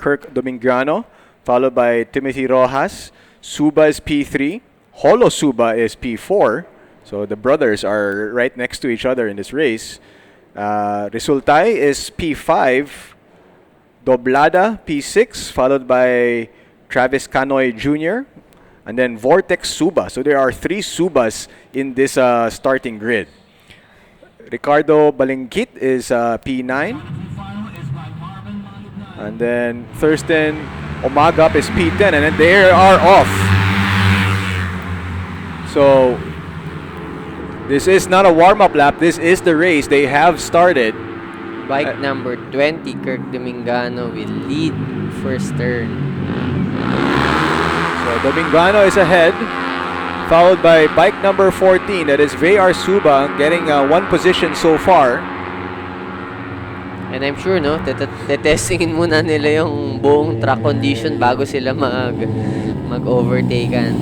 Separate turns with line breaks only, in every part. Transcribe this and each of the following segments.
Kirk Dominguano, followed by Timothy Rojas. Suba is P3. Holo Suba is P4. So the brothers are right next to each other in this race. Resultay is P5. Doblada, P6, followed by Travis Canoy Jr. And then Vortex Suba. So there are 3 Subas in this starting grid. Ricardo Balingkit is P9. And then Thurston Omagap is P10. And then they are off. So this is not a warm-up lap. This is the race. They have started.
Bike number 20, Kirk Dominguano will lead first turn.
So Dominguano is ahead, followed by bike number 14, that is VR Suba, getting 1 position so far.
And I'm sure, no, tetestingin muna nila yung buong track condition bago sila mag-overtaken.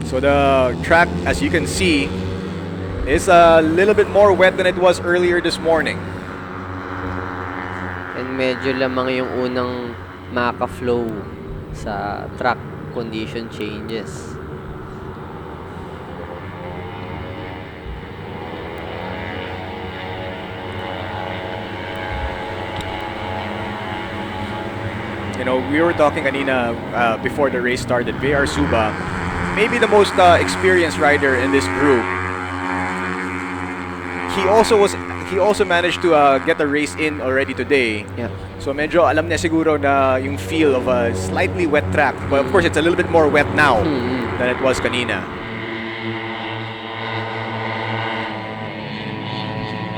So the track, as you can see, is a little bit more wet than it was earlier this morning.
And medyo lamang yung unang maka-flow sa track condition changes.
You know, we were talking kanina before the race started. VR Suba, maybe the most experienced rider in this group. He also managed to get the race in already today.
Yeah.
So medyo alam niya siguro na yung feel of a slightly wet track. But of course, it's a little bit more wet now than it was kanina.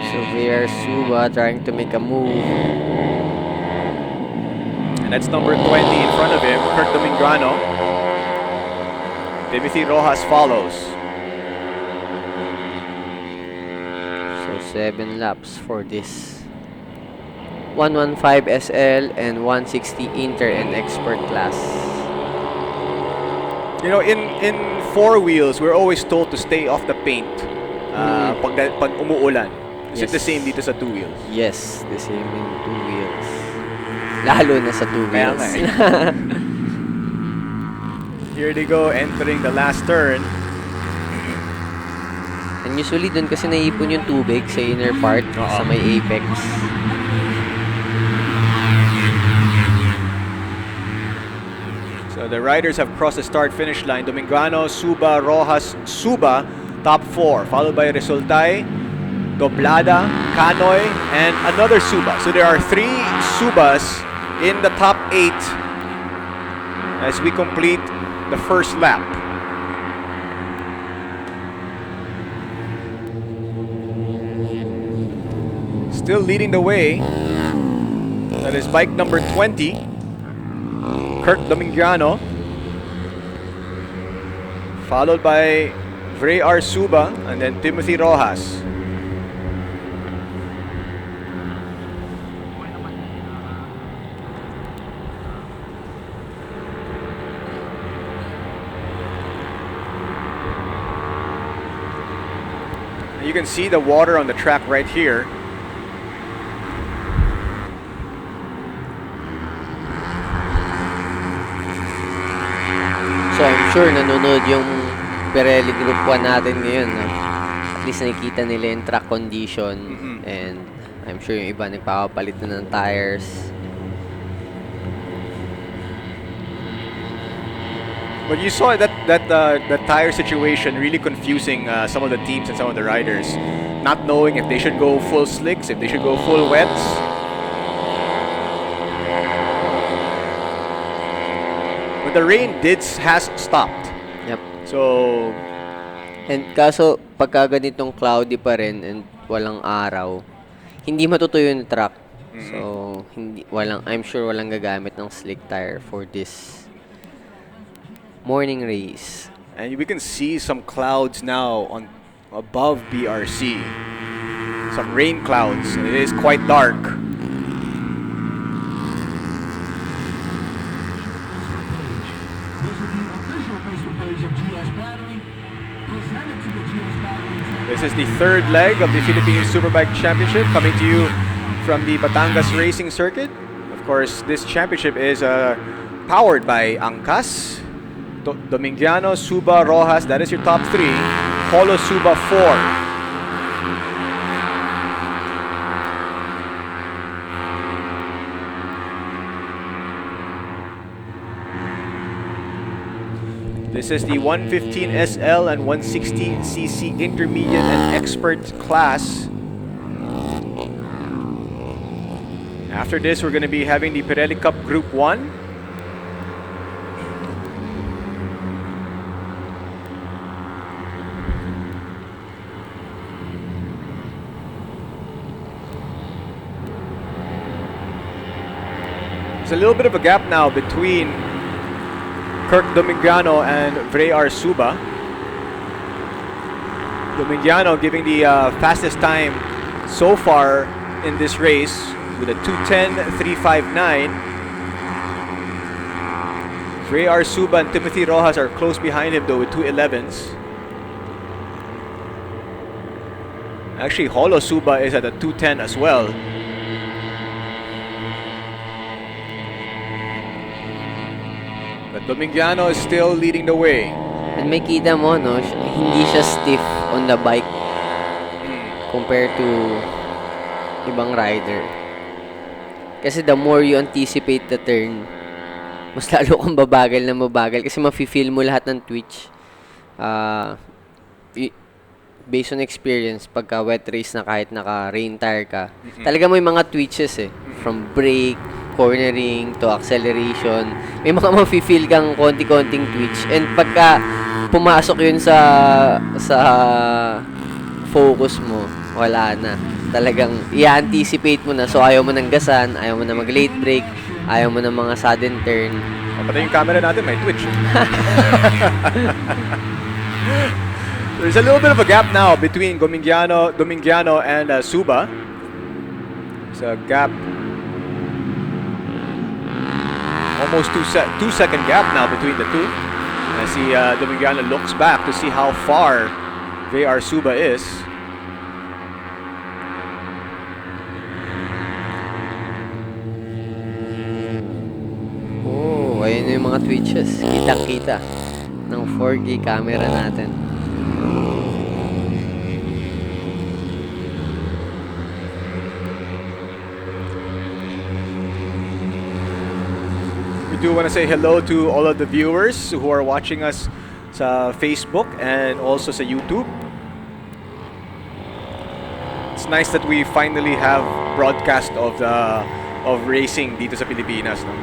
So VR Suba trying to make a move.
And that's number 20 in front of him, Kirk Dominguano. Timothy Rojas follows.
7 laps for this 115 SL and 160 Inter and Expert class.
You know, in 4 wheels, we're always told to stay off the paint pag umuulan. Is it the same dito sa 2 wheels?
Yes, the same in 2 wheels. Lalo na sa 2 wheels.
Here they go, entering the last turn.
And usually dun kasi naipon yung tubig sa inner part, sa may apex.
So the riders have crossed the start-finish line. Dominguano, Suba, Rojas, Suba, top 4. Followed by Resultay, Doblada, Canoy, and another Suba. So there are 3 Subas in the top 8 as we complete the first lap. Still leading the way, that is bike number 20, Kirk Dominguano, followed by VR Suba and then Timothy Rojas. You can see the water on the track right here.
So I'm sure nanonood yung Pirelli Group 1 natin ngayon. No? At least nakikita nila yung track condition. And I'm sure yung iba nagpapapalit na ng tires.
But you saw that the tire situation really confusing some of the teams and some of the riders, not knowing if they should go full slicks, if they should go full wets. But the rain has stopped.
Yep.
So,
and kaso pagka ganitong cloudy pa rin and walang araw, hindi matutuyo yung track. So I'm sure walang gagamit ng slick tire for this morning race.
And we can see some clouds now above BRC. Some rain clouds. It is quite dark. This is the third leg of the Philippine Superbike Championship, coming to you from the Batangas Racing Circuit. Of course, this championship is powered by Angkas, Domingiano, Suba, Rojas. That is your top 3. Holo Suba 4. This is the 115 SL and 160cc intermediate and expert class. After this, we're going to be having the Pirelli Cup Group 1. There's a little bit of a gap now between Kirk Domingiano and Vreyar Suba. Domingiano giving the fastest time so far in this race with a 2:10.359. Vreyar Suba and Timothy Rojas are close behind him though with 2:11s. Actually, Holo Suba is at a 2:10 as well. But Domingiano is still leading the way.
And may kita mo, no, hindi siya stiff on the bike compared to ibang rider. Kasi the more you anticipate the turn, mas lalo kang babagal na mabagal kasi mafe-feel mo lahat ng twitch. Based on experience, pagka wet race na kahit naka-rain tire ka, talaga may mga twitches eh. From brake, cornering, to acceleration. May mga mafe-feel kang konti-konting twitch. And pagka pumasok yun sa focus mo, wala na. Talagang i-anticipate mo na. So, ayaw mo ng gasan, ayaw mo na mag-late brake, ayaw mo ng mga sudden turn.
Pati yung camera natin may twitch. There's a little bit of a gap now between Domingiano and Suba. It's a gap, almost 2 second gap now between the two. As Domingiano looks back to see how far Vreyar Suba is.
Oh, ayun yung mga twitches. Kitang-kita ng 4K camera natin.
We do want to say hello to all of the viewers who are watching us sa Facebook and also sa YouTube. It's nice that we finally have broadcast of racing dito sa Pilipinas, no?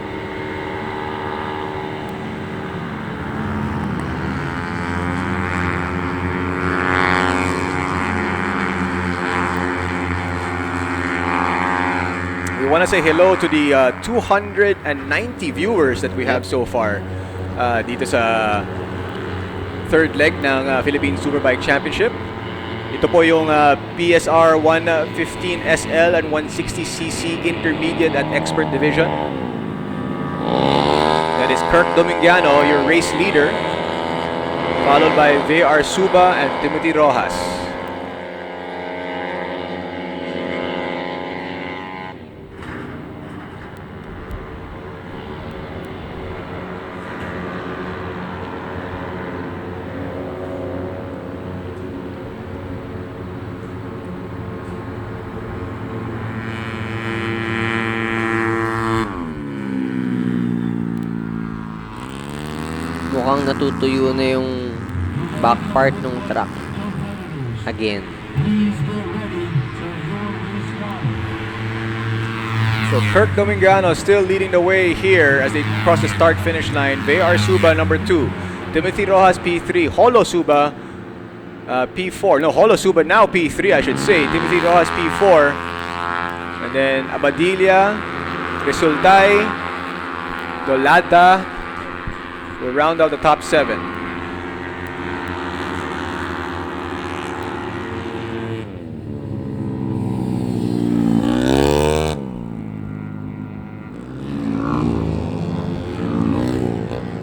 We want to say hello to the 290 viewers that we have so far dito sa third leg ng Philippine Superbike Championship. Ito po yung PSR 115 SL and 160cc Intermediate and Expert Division. That is Kirk Domingiano, your race leader, followed by Vreyar Suba and Timothy Rojas.
Mukhang natutuyo na yung back part ng truck. Again.
So Kirk Domingiano still leading the way here as they cross the start-finish line. Vreyar Suba number 2. Timothy Rojas P3. Holo Suba P4. No, Holo Suba now P3 I should say. Timothy Rojas P4. And then Abadilla, Resultay, Dolada will round out the top 7.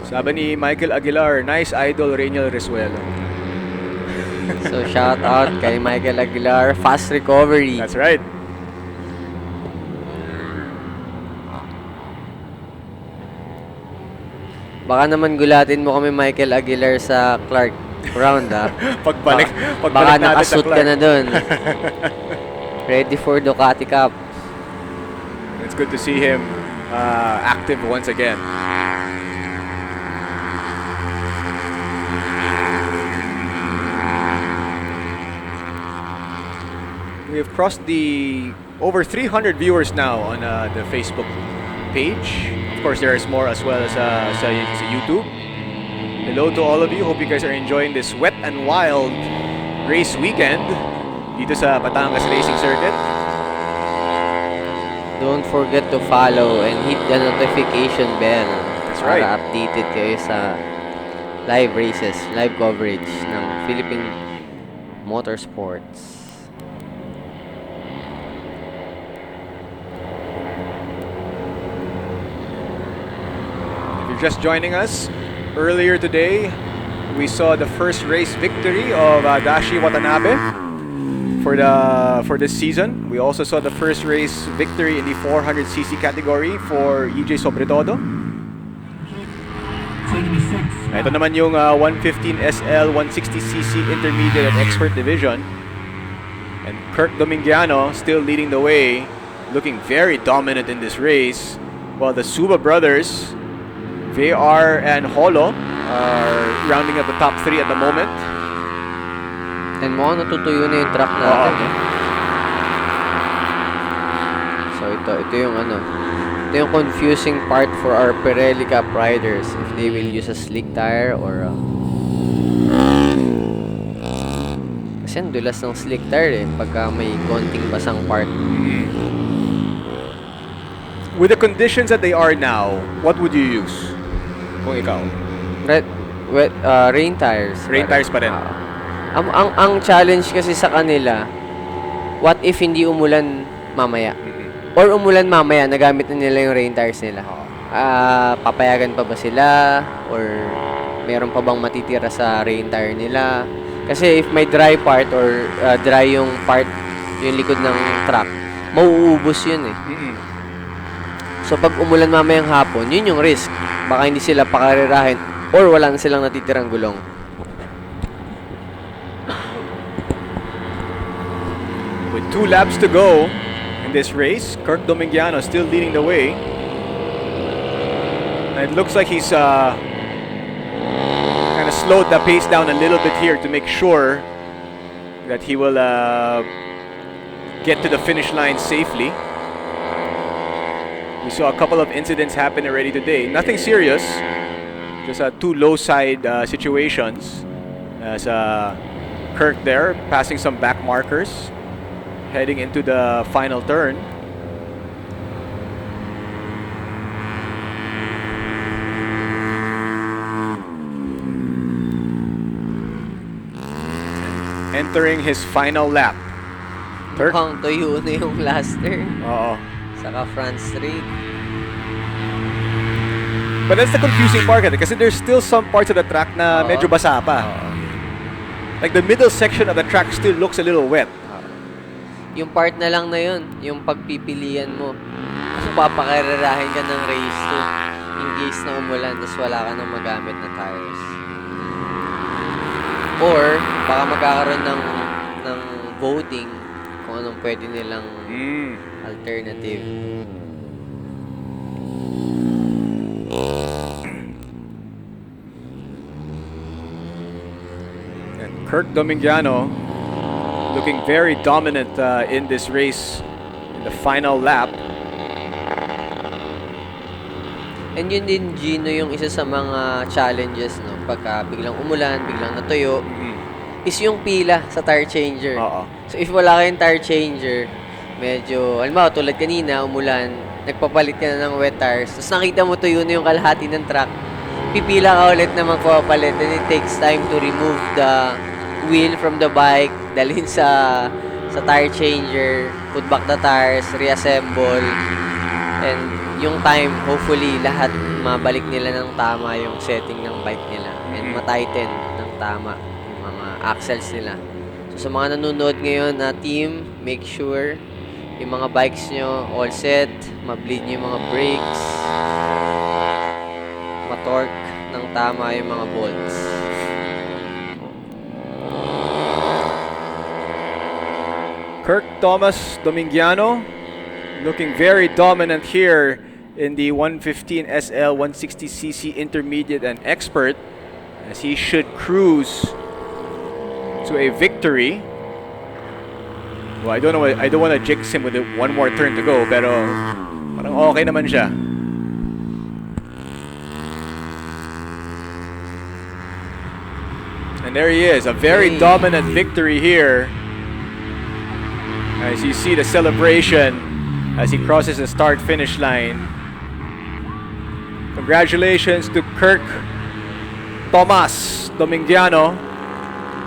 Sabi ni Michael Aguilar, nice idol Reynel Resuelo.
So, shout out kay Michael Aguilar. Fast recovery.
That's right.
Baka naman gulatin mo kami Michael Aguilar sa Clark round, ha?
Pagbalik
Baka
natin sa
nakasuit ka
Clark.
na dun. Ready for Ducati Cup.
It's good to see him active once again. We have crossed the over 300 viewers now on the Facebook page. Of course, there is more as well as sa YouTube. Hello to all of you. Hope you guys are enjoying this wet and wild race weekend dito sa Batangas Racing Circuit.
Don't forget to follow and hit the notification bell.
That's right.
Para updated kayo sa live races, live coverage ng Philippine Motorsports.
If you're just joining us, earlier today, we saw the first race victory of Dashi Watanabe for this season. We also saw the first race victory in the 400cc category for EJ Sobretodo. Ito naman yung 115 SL 160cc intermediate and expert division. And Kirk Domingiano still leading the way, looking very dominant in this race, while the Suba brothers, VR and Holo, are rounding up the top 3 at the moment.
And mukhang natutuyo na yung track natin. So ito yung ito yung confusing part for our Pirelli Cup riders, if they will use a slick tire or kasi ang dulas ng slick tire pagka may konting basang part.
With the conditions that they are now, what would you use kung ikaw?
Rain tires.
Rain tires pa rin.
Ang challenge kasi sa kanila, what if hindi umulan mamaya? Or umulan mamaya, nagamit na nila yung rain tires nila. Papayagan pa ba sila? Or meron pa bang matitira sa rain tire nila? Kasi if may dry part or dry yung part, yung likod ng truck, mauubos yun eh. So pag umulan mamayang hapon, yun yung risk. Baka hindi sila pakarirahin or wala na silang natitirang gulong.
With 2 laps to go in this race, Kirk Domingiano still leading the way. And it looks like he's kind of slowed the pace down a little bit here to make sure that he will get to the finish line safely. We saw a couple of incidents happen already today. Nothing serious, just 2 low side situations. As Kirk there passing some back markers, heading into the final turn. Entering his final lap. Kirk.
Mukhang tuyo na yung last turn.
Oo.
Saka front straight.
But that's the confusing part kasi there's still some parts of the track na medyo basa pa. Like the middle section of the track still looks a little wet.
Yung part na lang na yun, yung pagpipilian mo. Kung papakarirahin ka ng race 2 in case na umulan tapos wala ka nang magamit na tires. Or baka magkakaroon ng voting kung anong pwede nilang alternative.
And Kirk Domingiano looking very dominant in this race in the final lap.
And yun din, Gino, yung isa sa mga challenges, no? Pagka biglang umulan, biglang natuyo, is yung pila sa tire changer. So if wala kayong tire changer, medyo, alam mo, tulad kanina, umulan, nagpapalit ka na ng wet tires, tapos nakita mo tuyo na yung kalahati ng truck, pipila ka ulit na magpapalit, and it takes time to remove the wheel from the bike, dalhin sa tire changer, put back the tires, reassemble, and yung time, hopefully, lahat mabalik nila ng tama yung setting ng bike nila and matighten ng tama yung mga axles nila. So, sa mga nanonood ngayon na team, make sure yung mga bikes nyo all set, ma-bleed nyo yung mga brakes, ma-torque, ng tama yung mga bolts.
Kirk Thomas Domingiano looking very dominant here in the 115 SL 160cc Intermediate and Expert, as he should cruise to a victory. Well, I don't want to jinx him with one more turn to go, pero parang okay naman siya. And there he is, a very dominant victory here. As you see the celebration as he crosses the start-finish line. Congratulations to Kirk Thomas Domingiano.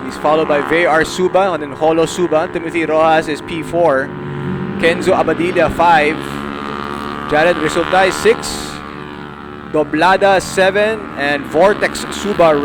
He's followed by VR Suba and then Holo Suba. Timothy Rojas is P4. Kenzo Abadilla 5. Jared Resultay 6. Doblada 7. And Vortex Suba